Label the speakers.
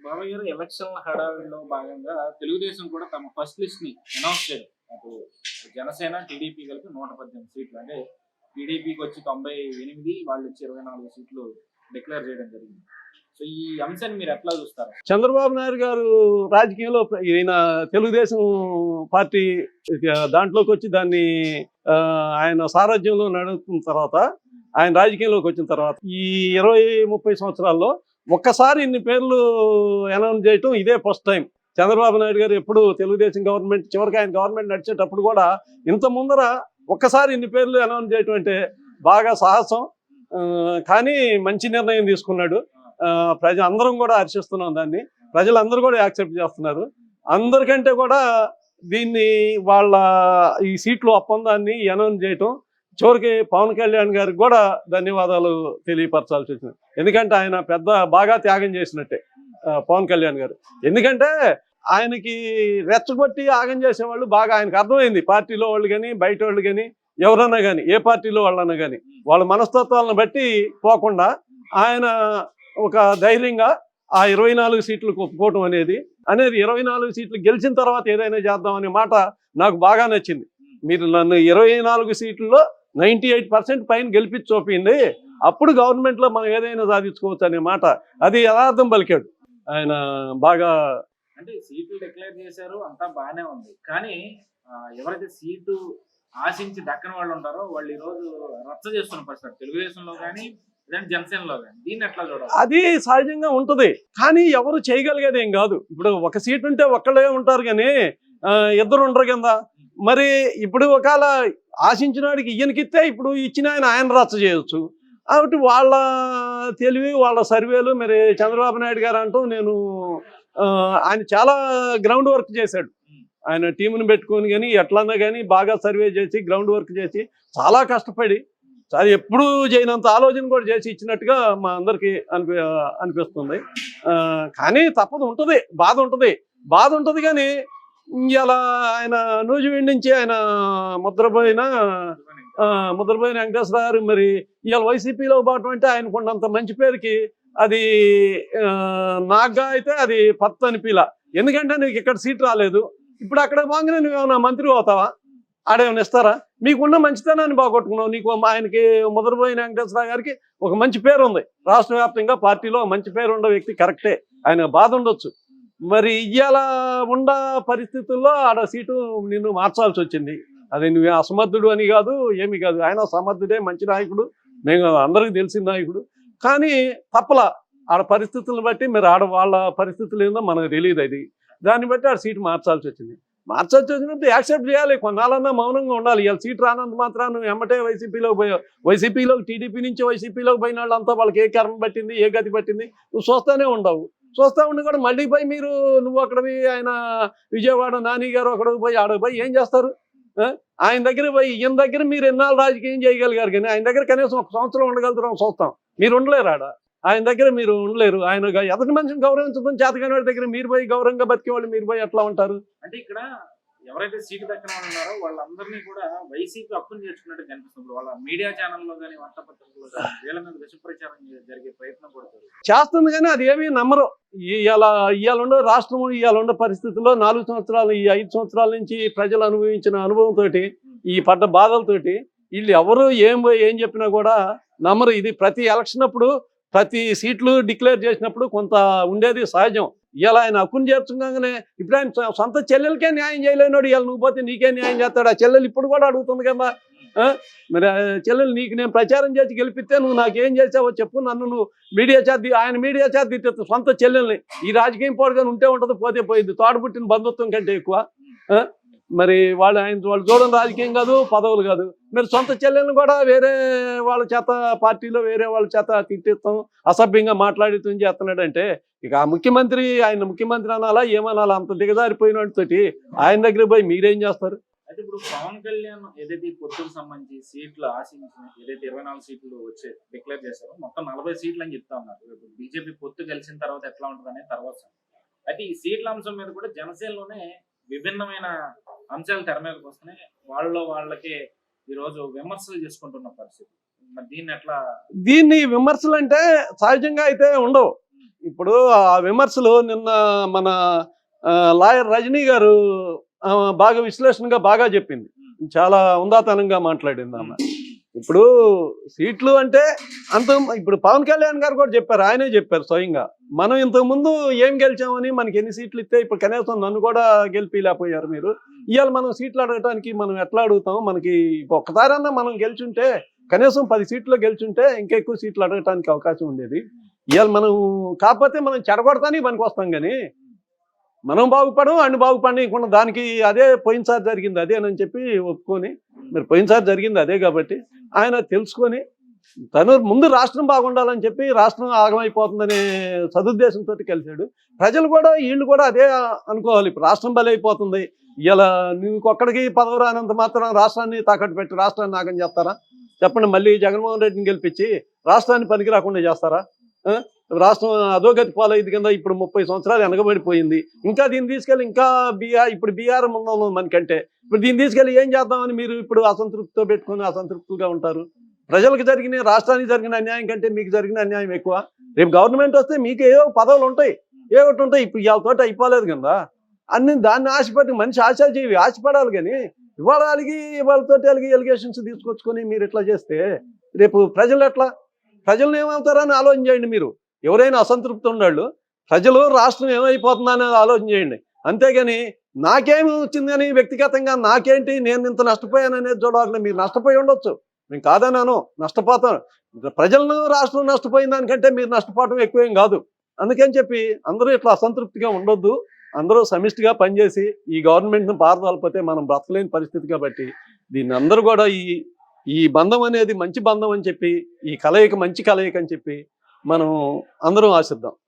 Speaker 1: బాబాయ్ గారు ఎలక్షన్ హడావిడిలో భాగంగా తెలుగుదేశం కూడా తమ ఫస్ట్ లిస్ట్ ని అనౌన్స్ చేయడం. అటు జనసేన, టీడీపీ కలిపి 118 సీట్లు. అంటే టీడీపీకి వచ్చి 98, వాళ్ళు వచ్చి 24 సీట్లు డిక్లేర్ చేయడం జరిగింది. సో ఈ అంశాన్ని మీరు ఎట్లా చూస్తారు?
Speaker 2: చంద్రబాబు నాయుడు గారు రాజకీయంలో ఈయన తెలుగుదేశం పార్టీ దాంట్లోకి వచ్చి దాన్ని ఆయన సారథ్యంలో నడుపుతున్న తర్వాత, ఆయన రాజకీయంలోకి వచ్చిన తర్వాత ఈ 20-30 సంవత్సరాల్లో ఒక్కసారి ఇన్ని పేర్లు అనౌన్స్ చేయటం ఇదే ఫస్ట్ టైం. చంద్రబాబు నాయుడు గారు ఎప్పుడు తెలుగుదేశం గవర్నమెంట్ చివరికి ఆయన గవర్నమెంట్ నడిచేటప్పుడు కూడా ఇంత ముందర ఒక్కసారి ఇన్ని పేర్లు అనౌన్స్ చేయటం అంటే బాగా సాహసం, కానీ మంచి నిర్ణయం తీసుకున్నాడు. అందరం కూడా హర్షిస్తున్నాం దాన్ని. ప్రజలందరూ కూడా యాక్సెప్ట్ చేస్తున్నారు. అందరికంటే కూడా దీన్ని వాళ్ళ ఈ సీట్లు ఒప్పందాన్ని అనౌన్స్ చేయటం చివరికి పవన్ కళ్యాణ్ గారికి కూడా ధన్యవాదాలు తెలియపరచాల్సి వచ్చింది. ఎందుకంటే ఆయన బాగా త్యాగం చేసినట్టే పవన్ కళ్యాణ్ గారు. ఎందుకంటే ఆయనకి రెచ్చగొట్టి యాగం చేసేవాళ్ళు బాగా ఆయనకు అర్థమైంది. పార్టీలో వాళ్ళు కానీ బయట వాళ్ళు కానీ ఎవరన్నా కానీ ఏ పార్టీలో వాళ్ళన్నా కానీ వాళ్ళ మనస్తత్వాలను బట్టి పోకుండా ఆయన ఒక ధైర్యంగా ఆ 24 సీట్లకు ఒప్పుకోవటం అనేది 24 సీట్లు గెలిచిన తర్వాత ఏదైనా చేద్దామనే మాట నాకు బాగా నచ్చింది. మీరు నన్ను 24 సీట్లలో 98% పైన గెలిపించి చూపింది, అప్పుడు గవర్నమెంట్లో మనం ఏదైనా సాధించుకోవచ్చు అనే మాట, అది యథార్థం పలికాడు ఆయన బాగా.
Speaker 1: అంటే సీట్లు డిక్లేర్ చేశారు, అంతా బాగానే ఉంది. కానీ ఎవరైతే సీటు ఆశించి దక్కని వాళ్ళు ఉంటారో వాళ్ళు ఈ రోజు రచ్చ చేస్తున్న పరిస్థితి తెలుగుదేశంలో కానీ జనసేనలో కానీ. దీన్ని ఎట్లా చూడాలి?
Speaker 2: అది సహజంగా ఉంటది, కానీ ఎవరు చేయగలిగేది ఏం కాదు. ఇప్పుడు ఒక సీట్ ఉంటే ఒక్కళ్ళే ఉంటారు కానీ ఇద్దరు ఉండరు కింద. మరి ఇప్పుడు ఒకవేళ ఆశించిన వాడికి ఈయనకిస్తే ఇప్పుడు ఇచ్చిన ఆయన రచ్చ చేయొచ్చు. కాబట్టి వాళ్ళ తెలివి, వాళ్ళ సర్వేలు. మరి చంద్రబాబు నాయుడు గారు అంటూ ఆయన చాలా గ్రౌండ్ వర్క్ చేశాడు. ఆయన టీముని పెట్టుకొని కానీ ఎట్లన్నా కానీ బాగా సర్వే చేసి గ్రౌండ్ వర్క్ చేసి చాలా కష్టపడి అది ఎప్పుడు చేయనంత ఆలోచన కూడా చేసి ఇచ్చినట్టుగా మా అందరికీ అనిపిస్తుంది. కానీ తప్పదు, ఉంటుంది, బాధ ఉంటుంది. కానీ ఇలా ఆయన నూజివీడి నుంచి ఆయన ముద్రపోయిన వెంకటేశ్వర గారు మరి ఇవాళ వైసీపీలో పోవటం అంటే ఆయనకున్నంత మంచి పేరుకి అది నాగా అయితే అది పత్తు అనిపిలా. ఎందుకంటే నీకు ఇక్కడ సీట్ రాలేదు, ఇప్పుడు అక్కడ బాగానే నువ్వేమన్నా మంత్రి అవుతావా? ఆడేమైనా ఇస్తారా? మీకున్న మంచితనాన్ని బాగొట్టుకున్నావు. నీకు ఆయనకి ముద్రపోయిన వెంకటేశ్వర గారికి ఒక మంచి పేరు ఉంది రాష్ట్ర వ్యాప్తంగా, పార్టీలో మంచి పేరు ఉన్న వ్యక్తి కరెక్టే, ఆయన బాధ ఉండొచ్చు. మరి ఇవాళ ఉన్న పరిస్థితుల్లో ఆడ సీటు నిన్ను మార్చాల్సి వచ్చింది. అది నువ్వు అసమర్థుడు అని కాదు, ఏమి కాదు, ఆయన సమర్థుడే, మంచి నాయకుడు, మేము అందరికీ తెలిసిన నాయకుడు. కానీ తప్పలా ఆడ పరిస్థితులను బట్టి మరి వాళ్ళ పరిస్థితులు ఏందో మనకు తెలియదు. అది దాన్ని బట్టి ఆడ సీటు మార్చాల్సి వచ్చినప్పుడు యాక్సెప్ట్ చేయాలి. కొన్నాళ్ళన్నా మౌనంగా ఉండాలి. ఇవాళ సీట్ రానంత మాత్రం నువ్వు ఎమ్మటే వైసీపీలోకి పోయావు. వైసీపీలోకి టీడీపీ నుంచి వైసీపీలోకి పోయిన వాళ్ళంతా వాళ్ళకి ఏ కర్మ పట్టింది, ఏ గతి పట్టింది నువ్వు చూస్తూనే ఉండవు. చూస్తూ ఉండి కూడా మళ్ళీ పోయి నువ్వు అక్కడ పోయి ఆయన విజయవాడ నాని గారు అక్కడికి పోయి ఆడకు పోయి ఏం చేస్తారు? ఆయన దగ్గర పోయి ఈయన దగ్గర మీరు ఎన్నాళ్ళు రాజకీయం చేయగలిగారు, కానీ ఆయన దగ్గర కనీసం 1 సంవత్సరం ఉండగలుగుతాం చూస్తాం. మీరు ఉండలేరు ఆడ, ఆయన దగ్గర మీరు ఉండలేరు. ఆయన ఎదుటి మనిషిని గౌరవించడం చేతగాని వాడి దగ్గర మీరు పోయి గౌరవంగా బతికే వాళ్ళు మీరు పోయి ఎట్లా ఉంటారు?
Speaker 1: అంటే ఇక్కడ ఎవరైతే సీటు దక్కన వాళ్ళు ఉన్నారో వాళ్ళందరినీ కూడా వైసీపీ హక్కును చేర్చుకున్నట్టు కనిపిస్తుంది. వాళ్ళ మీడియా ఛానల్లో కానీ వార్తాపత్రికల్లో కానీ వీళ్ళ మీద విష ప్రచారం జరిగే ప్రయత్నం కూడా
Speaker 2: చేస్తుంది. కానీ అది ఏమీ నమ్మరు. ఇవాళ ఉండే రాష్ట్రం, ఇవాళ ఉండే పరిస్థితుల్లో 4 సంవత్సరాలు, ఈ 5 సంవత్సరాల నుంచి ప్రజలు అనుభవించిన అనుభవంతో, ఈ పడ్డ బాధలతోటి వీళ్ళు ఎవరు ఏం చెప్పినా కూడా నమ్మరు. ఇది ప్రతి ఎలక్షన్ అప్పుడు ప్రతి సీట్లు డిక్లేర్ చేసినప్పుడు కొంత ఉండేది సహజం. ఇలా ఆయన హక్కును చేర్చుకోగానే ఇప్పుడు ఆయన సొంత చెల్లెలకే న్యాయం చేయలేనాడు. ఇవాళ నువ్వు పోతే నీకే న్యాయం చేస్తాడు. ఆ చెల్లెలు ఇప్పుడు కూడా అడుగుతుంది కదా, మరి చెల్లెలు నీకు నేను ప్రచారం చేసి గెలిపిస్తే నువ్వు నాకేం చేసావో చెప్పు, నన్ను నువ్వు ఆయన మీడియా చేతి తిట్టేస్తావు సొంత చెల్లెల్ని. ఈ రాజకీయం పోడుగానే ఉంటే ఉంటుంది, పోతే పోయింది. తోడబుట్టిన బంధుత్వం కంటే ఎక్కువ. మరి వాళ్ళు చూడడం రాజకీయం కాదు, పదవులు కాదు. మరి సొంత చెల్లెలను కూడా వేరే వాళ్ళ చేత, పార్టీలో వేరే వాళ్ళ చేత తిట్టిస్తాం, అసభ్యంగా మాట్లాడితం చేస్తున్నాడు అంటే ఇక ఆ ముఖ్యమంత్రి, ఆయన ముఖ్యమంత్రి అనాలా ఏమనాలా? అంత దిగజారిపోయిన వాటితోటి ఆయన దగ్గర పోయి మీరేం చేస్తారు?
Speaker 1: అయితే ఇప్పుడు పవన్ కళ్యాణ్ ఏదైతే పొత్తుకు సంబంధించి సీట్లు ఆశించిన ఏదైతే 24 సీట్లు వచ్చే డిక్లేర్ చేశారో మొత్తం 40 సీట్లు అని చెప్తా ఉన్నారు. బీజేపీ పొత్తు గెలిచిన తర్వాత ఎట్లా ఉంటుంది అనేది తర్వాత. అయితే ఈ సీట్ల అంశం మీద కూడా జనసేనలోనే విభిన్నమైన అంశాలు తెర మీదకి వస్తున్నాయి. వాళ్ళకే ఈరోజు విమర్శలు చేసుకుంటున్న పరిస్థితి. దీన్ని విమర్శలు
Speaker 2: అంటే సహజంగా అయితే ఉండవు. ఇప్పుడు ఆ విమర్శలు నిన్న మన లాయర్ రజనీ గారు బాగా విశ్లేషణగా బాగా చెప్పింది. చాలా ఉందాతనంగా మాట్లాడింది ఆమె. ఇప్పుడు సీట్లు అంటే అంత ఇప్పుడు పవన్ కళ్యాణ్ గారు కూడా చెప్పారు, ఆయనే చెప్పారు స్వయంగా. మనం ఇంతకుముందు ఏం గెలిచామని, మనకి ఎన్ని సీట్లు ఇస్తే ఇప్పుడు కనీసం నన్ను కూడా గెలిపిలేకపోయారు మీరు. ఇవాళ మనం సీట్లు అడగటానికి మనం ఎట్లా అడుగుతాం? మనకి ఒక్కసారన్నా మనం గెలిచుంటే, కనీసం 10 సీట్లు గెలిచుంటే ఇంకా ఎక్కువ సీట్లు అడగటానికి అవకాశం ఉండేది. ఇవాళ మనం కాకపోతే మనం చెడగొడతానికి పనికి వస్తాం కానీ మనం బాగుపడం, అన్ని బాగుపడనీయకుండా దానికి అదే పోయినసారి జరిగింది అదేనని చెప్పి ఒప్పుకొని, మీరు పోయినసారి జరిగింది అదే కాబట్టి ఆయన తెలుసుకొని తను ముందు రాష్ట్రం బాగుండాలని చెప్పి రాష్ట్రం ఆగమైపోతుందనే సదుద్దేశంతో కలిశాడు. ప్రజలు కూడా వీళ్ళు కూడా అదే అనుకోవాలి. ఇప్పుడు రాష్ట్రం బలైపోతుంది, ఇలా నువ్వు ఒక్కడికి పదవి రానంత మాత్రం రాష్ట్రాన్ని తాకట్టు పెట్టి రాష్ట్రాన్ని ఆగం చేస్తారా? చెప్పండి. మళ్ళీ జగన్మోహన్ రెడ్డిని గెలిపించి రాష్ట్రాన్ని పనికి రాకుండా చేస్తారా? రాష్ట్రం అధోగతి పాలైంది కింద ఇప్పుడు 30 సంవత్సరాలు వెనకబడిపోయింది. ఇంకా దీన్ని తీసుకెళ్ళి ఇంకా ఇప్పుడు బీఆర్ ముందు మనకంటే ఇప్పుడు దీన్ని తీసుకెళ్ళి ఏం చేద్దామని మీరు ఇప్పుడు అసంతృప్తితో పెట్టుకొని అసంతృప్తిగా ఉంటారు. ప్రజలకు జరిగిన, రాష్ట్రానికి జరిగిన అన్యాయం కంటే మీకు జరిగిన అన్యాయం ఎక్కువ. రేపు గవర్నమెంట్ వస్తే మీకు ఏవో పదవులు ఉంటాయి, ఏవోటి ఉంటాయి. ఇప్పుడు ఇవాళతోటి అయిపోలేదు కదా అన్ని. దాన్ని ఆశపడి మనిషి ఆశాజీవి, ఆశపడాలి. కానీ ఇవాళ అలిగి వాళ్ళతోటి అలిగి ఎలిగేషన్స్ తీసుకొచ్చుకొని మీరు ఎట్లా చేస్తే రేపు ప్రజలు ఎట్లా, ప్రజలను ఏమవుతారని ఆలోచన చేయండి. మీరు ఎవరైనా అసంతృప్తి ఉన్నాళ్ళు, ప్రజలు రాష్ట్రం ఏమైపోతుందా అనేది ఆలోచన చేయండి. అంతేగాని నాకేమి వచ్చిందని వ్యక్తిగతంగా నాకేంటి నేను ఇంత నష్టపోయాను అనేది చూడాలి. మీరు నష్టపోయి ఉండొచ్చు, నేను కాదన్నాను, నష్టపోతాను. ప్రజలను రాష్ట్రం నష్టపోయిన దానికంటే మీరు నష్టపోవడం ఎక్కువేం కాదు. అందుకని చెప్పి అందరూ ఇట్లా అసంతృప్తిగా ఉండొద్దు. అందరూ సమిష్టిగా పనిచేసి ఈ గవర్నమెంట్ను పారదోలకపోతే మనం బ్రతకలేని పరిస్థితి. కాబట్టి దీన్ని అందరూ కూడా ఈ బంధం అనేది మంచి బంధం అని చెప్పి, ఈ కలయిక మంచి కలయిక అని చెప్పి మనం అందరం ఆశిద్దాం.